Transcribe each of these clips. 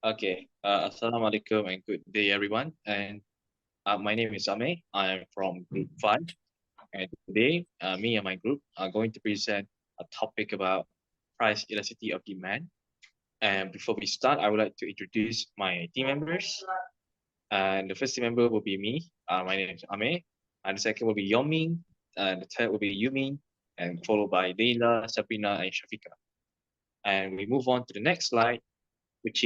Okay. Assalamualaikum and good day, everyone. And my name is Amer. I am from Group 5. And today, me and my group are going to present a topic about price elasticity of demand. And before we start, I would like to introduce my team members. And the first team member will be me. My name is Amer. And the second will be Yong Ming. And the third will be Yew Min. And followed by Laila, Sabrina, and Syahfiqah. And we move on to the next slide, which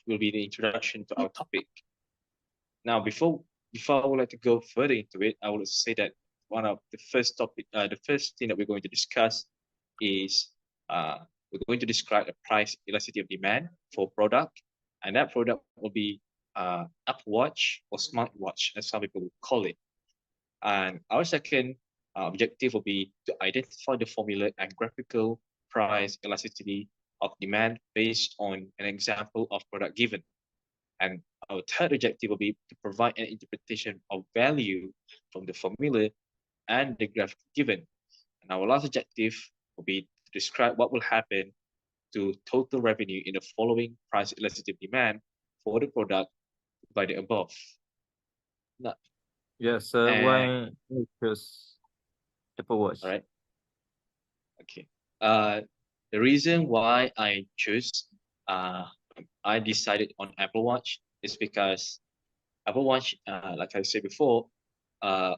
will be the introduction to our topic. Now, before I would like to go further into it, I would say that one of the the first thing that we're going to discuss is we're going to describe the price elasticity of demand for product, and that product will be Apple Watch or smartwatch, as some people would call it. And our second objective will be to identify the formula and graphical price elasticity of demand based on an example of product given. And our third objective will be to provide an interpretation of value from the formula and the graph given. And our last objective will be to describe what will happen to total revenue in the following price elasticity of demand for the product by the above. Now, Yes, and, why you choose Apple Watch? all right. Okay. The reason why I decided on Apple Watch is because Apple Watch, like I said before, the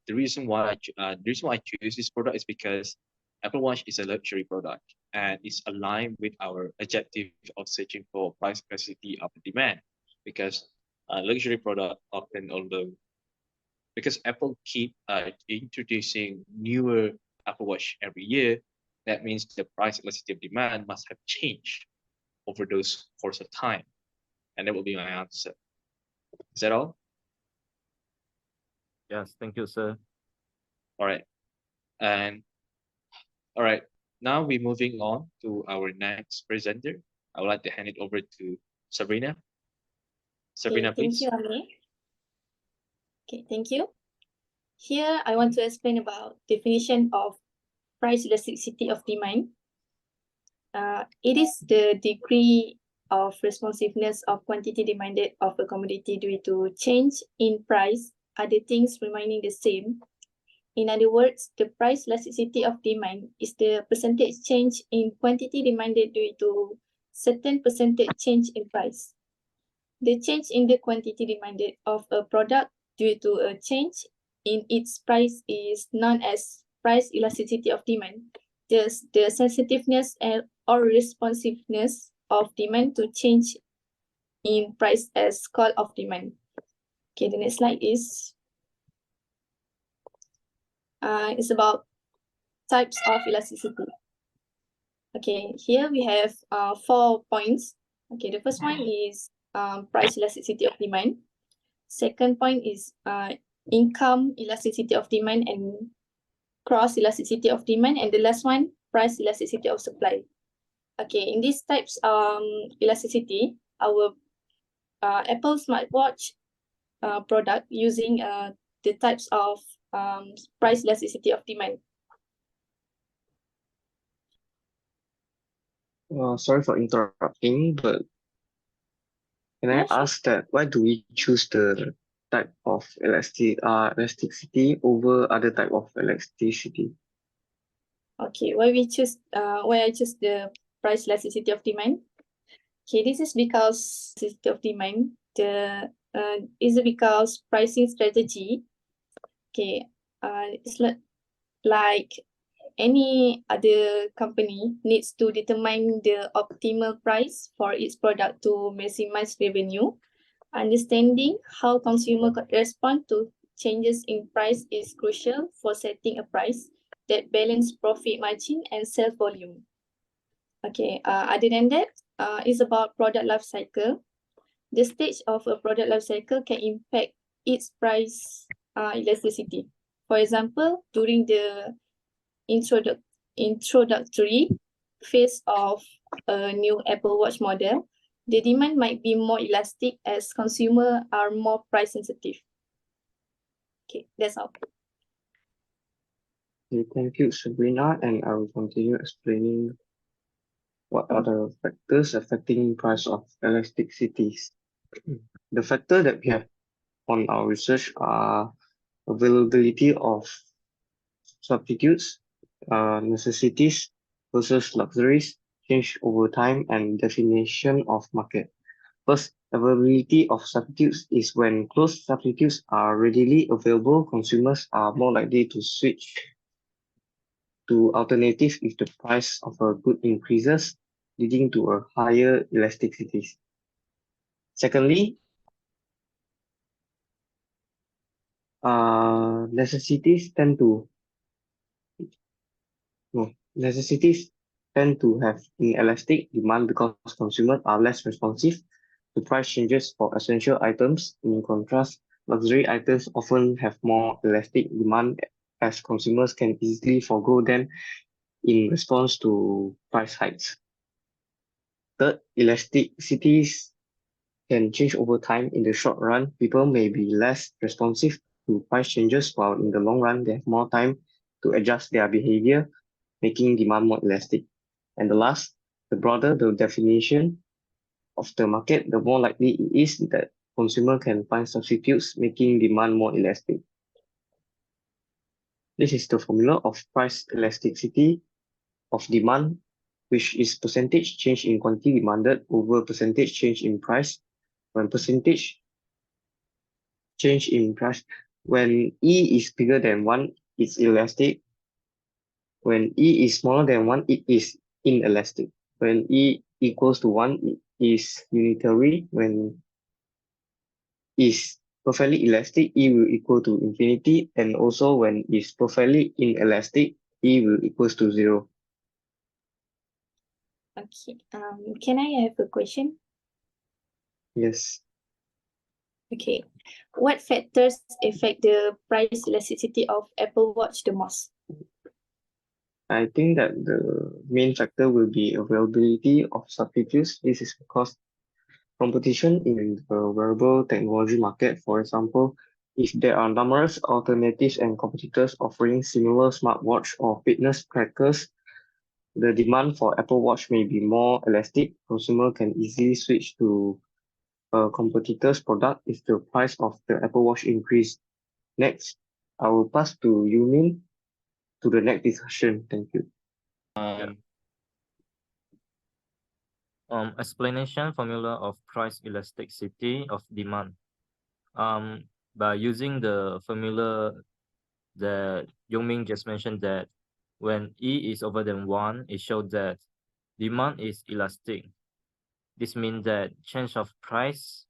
reason why I choose this product is because Apple Watch is a luxury product and it's aligned with our objective of searching for price capacity of demand. Because luxury product often, although because Apple keep introducing newer Apple Watch every year, that means the price elasticity of demand must have changed over those course of time, and that will be my answer. Is that all? Yes, thank you, sir. All right. And all right, now we're moving on to our next presenter. I would like to hand it over to Sabrina. Sabrina, Okay, thank please. you, Amer. Okay, thank you. Here, I want to explain about definition of price elasticity of demand. It is the degree of responsiveness of quantity demanded of a commodity due to change in price, other things remaining the same. In other words, the price elasticity of demand is the percentage change in quantity demanded due to certain percentage change in price. The change in the quantity demanded of a product due to a change in its price is known as price elasticity of demand. Thus, the sensitiveness or responsiveness of demand to change in price as call of demand. Okay, the next slide is about types of elasticity. Okay, here we have 4 points. Okay, the first one is price elasticity of demand. Second point is income elasticity of demand and cross elasticity of demand, and the last one, price elasticity of supply. Okay, in these types elasticity, our Apple smartwatch product using the types of price elasticity of demand. Sorry for interrupting, but can I ask that why do we choose the type of elasticity over other type of elasticity? Okay, why I choose the price elasticity of demand? Okay, this is because elasticity of demand is because pricing strategy. Okay, it's like any other company needs to determine the optimal price for its product to maximize revenue. Understanding how consumer respond to changes in price is crucial for setting a price that balance profit margin and sales volume. Okay, other than that, it's about product life cycle. The stage of a product life cycle can impact its price elasticity. For example, during the introductory phase of a new Apple Watch model, the demand might be more elastic as consumers are more price sensitive. Okay, that's all. Okay, thank you, Sabrina, and I will continue explaining What are the factors affecting price of elasticities? The factor that we have on our research are availability of substitutes, necessities versus luxuries, change over time, and definition of market. First, availability of substitutes is when close substitutes are readily available, consumers are more likely to switch to alternatives if the price of a good increases, leading to a higher elasticities. Secondly, necessities tend to have inelastic demand because consumers are less responsive to price changes for essential items. In contrast, luxury items often have more elastic demand as consumers can easily forego them in response to price hikes. Third, elasticities can change over time. In the short run, people may be less responsive to price changes, while in the long run, they have more time to adjust their behavior, making demand more elastic. And the last, the broader the definition of the market, the more likely it is that consumer can find substitutes, making demand more elastic. This is the formula of price elasticity of demand, which is percentage change in quantity demanded over percentage change in price. When percentage change in price, when E is bigger than 1, it's elastic. When E is smaller than 1, it is inelastic. When E equals to 1, it is unitary. When is perfectly elastic, E will equal to infinity. And also when it's perfectly inelastic, E will equals to 0. Okay. Can I have a question? Yes. Okay. What factors affect the price elasticity of Apple Watch the most? I think that the main factor will be availability of substitutes. This is because competition in the wearable technology market, for example, if there are numerous alternatives and competitors offering similar smartwatch or fitness trackers, the demand for Apple Watch may be more elastic. Consumer can easily switch to a competitor's product if the price of the Apple Watch increase. Next, I will pass to Yew Min to the next discussion. Thank you. Explanation formula of price elasticity of demand. By using the formula that Yong Ming just mentioned, that when E is over than 1, it shows that demand is elastic. This means that change of price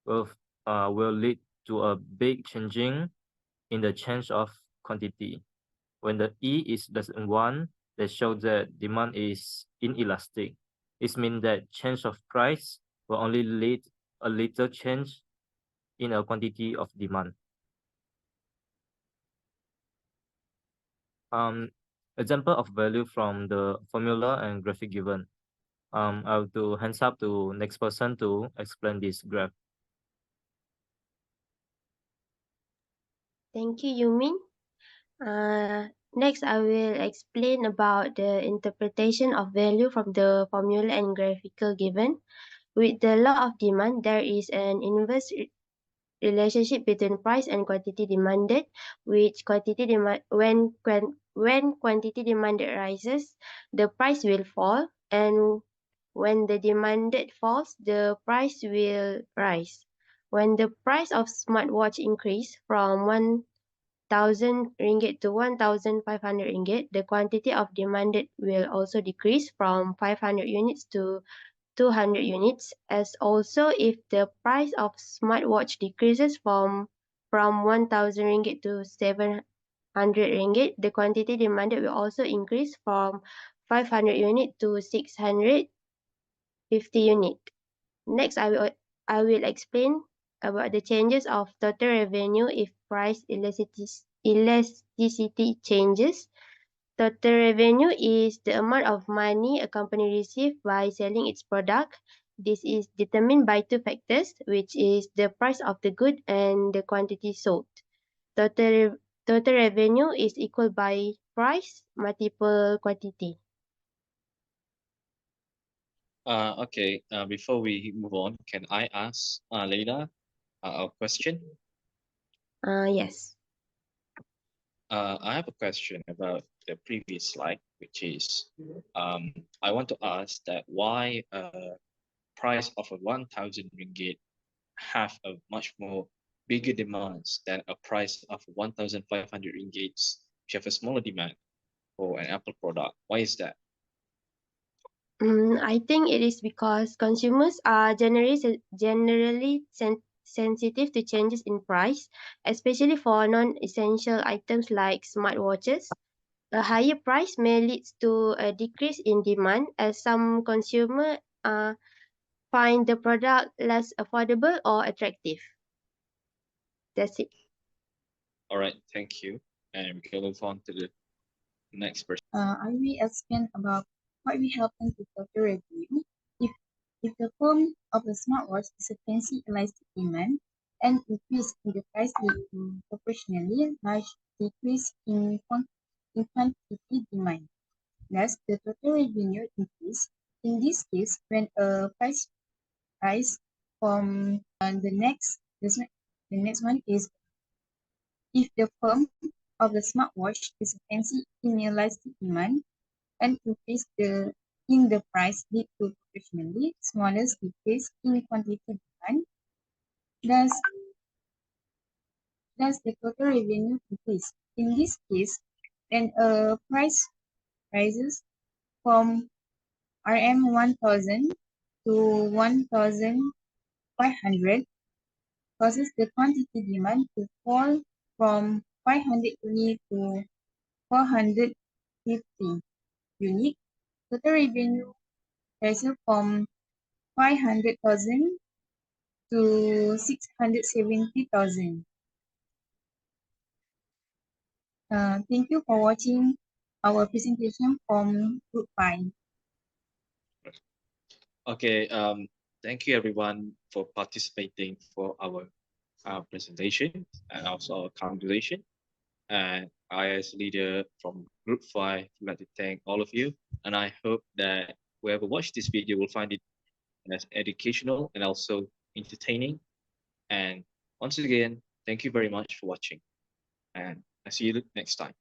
will lead to a big changing in the change of quantity. When the E is less than 1, that shows that demand is inelastic. This means that change of price will only lead a little change in a quantity of demand. Example of value from the formula and graphic given. I'll do hands up to next person to explain this graph. Thank you, Yew Min. Next, I will explain about the interpretation of value from the formula and graphical given. With the law of demand, there is an inverse relationship between price and quantity demanded, which quantity demand when quantity demanded rises, the price will fall, and when the demanded falls, the price will rise. When the price of smartwatch increase from 1,000 ringgit to 1,500 ringgit, the quantity of demanded will also decrease from 500 units to 200 units. As also, if the price of smartwatch decreases from 1,000 ringgit to 700 ringgit, the quantity demanded will also increase from 500 unit to 650 unit. Next, I will explain about the changes of total revenue if price elasticity changes. Total revenue is the amount of money a company receives by selling its product. This is determined by two factors, which is the price of the good and the quantity sold. Total revenue is equal by price multiple quantity. Okay. Before we move on, can I ask Laila a question? Yes. I have a question about the previous slide, which is, I want to ask that why price of a 1,000 ringgit have a much more bigger demands than a price of 1,500 ringgits, which have a smaller demand for an Apple product. Why is that? I think it is because consumers are generally sensitive to changes in price, especially for non-essential items like smartwatches. A higher price may lead to a decrease in demand as some consumers find the product less affordable or attractive. That's it. All right, thank you. And we can move on to the next person. I will explain about what will happen to total revenue if the firm of the smartwatch is a fancy elastic demand and increase in the price lead to proportionally large decrease in quantity demand. Thus, the total revenue increase. In this case, when a price rise from the next one is if the firm of the smartwatch is a fancy inelastic demand and increase in the price lead to proportionally smaller decrease in quantity demand. Thus the total revenue increase. In this case, when a price rises from RM 1,000 to 1,500, causes the quantity demand to fall from 500 unit to 450 unit. Total revenue rises from 500,000 to 670,000. Thank you for watching our presentation from Group 5. Okay, thank you everyone for participating for our presentation and also our conversation. And I, as leader from Group 5, would like to thank all of you. And I hope that whoever watched this video will find it as educational and also entertaining. And once again, thank you very much for watching. And I'll see you next time.